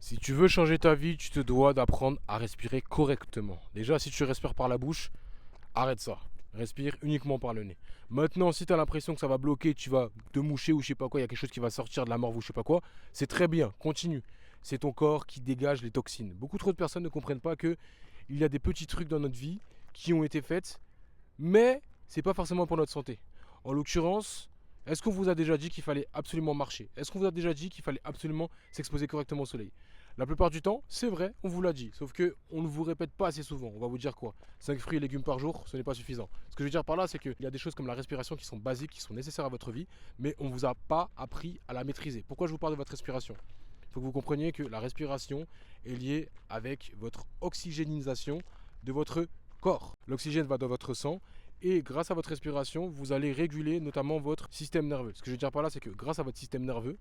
Si tu veux changer ta vie, tu te dois d'apprendre à respirer correctement. Déjà, si tu respires par la bouche, arrête ça. Respire uniquement par le nez. Maintenant, si tu as l'impression que ça va bloquer, tu vas te moucher ou je sais pas quoi, il y a quelque chose qui va sortir de la morve ou je sais pas quoi, c'est très bien, continue. C'est ton corps qui dégage les toxines. Beaucoup trop de personnes ne comprennent pas que il y a des petits trucs dans notre vie qui ont été faits, mais c'est pas forcément pour notre santé. En l'occurrence, est-ce qu'on vous a déjà dit qu'il fallait absolument marcher? Est-ce qu'on vous a déjà dit qu'il fallait absolument s'exposer correctement au soleil? La plupart du temps, c'est vrai, on vous l'a dit. Sauf que on ne vous répète pas assez souvent. On va vous dire quoi? 5 fruits et légumes par jour, ce n'est pas suffisant. Ce que je veux dire par là, c'est qu'il y a des choses comme la respiration qui sont basiques, qui sont nécessaires à votre vie, mais on ne vous a pas appris à la maîtriser. Pourquoi je vous parle de votre respiration? Il faut que vous compreniez que la respiration est liée avec votre oxygénisation de votre corps. L'oxygène va dans votre sang et grâce à votre respiration, vous allez réguler notamment votre système nerveux. Ce que je veux dire par là, c'est que grâce à votre système nerveux,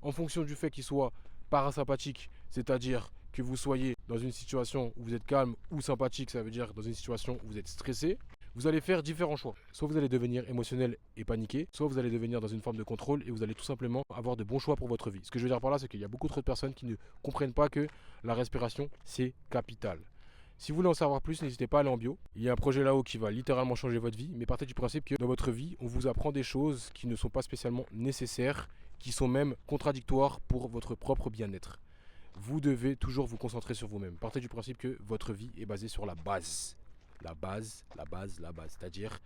en fonction du fait qu'il soit parasympathique, c'est-à-dire que vous soyez dans une situation où vous êtes calme, ou sympathique, ça veut dire dans une situation où vous êtes stressé, vous allez faire différents choix. Soit vous allez devenir émotionnel et paniqué, soit vous allez devenir dans une forme de contrôle et vous allez tout simplement avoir de bons choix pour votre vie. Ce que je veux dire par là, c'est qu'il y a beaucoup trop de personnes qui ne comprennent pas que la respiration, c'est capital. Si vous voulez en savoir plus, n'hésitez pas à aller en bio. Il y a un projet là-haut qui va littéralement changer votre vie, mais partez du principe que dans votre vie, on vous apprend des choses qui ne sont pas spécialement nécessaires, qui sont même contradictoires pour votre propre bien-être. Vous devez toujours vous concentrer sur vous-même. Partez du principe que votre vie est basée sur la base. La base, la base, la base. C'est-à-dire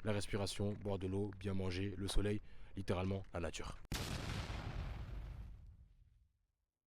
la respiration, boire de l'eau, bien manger, le soleil, littéralement la nature.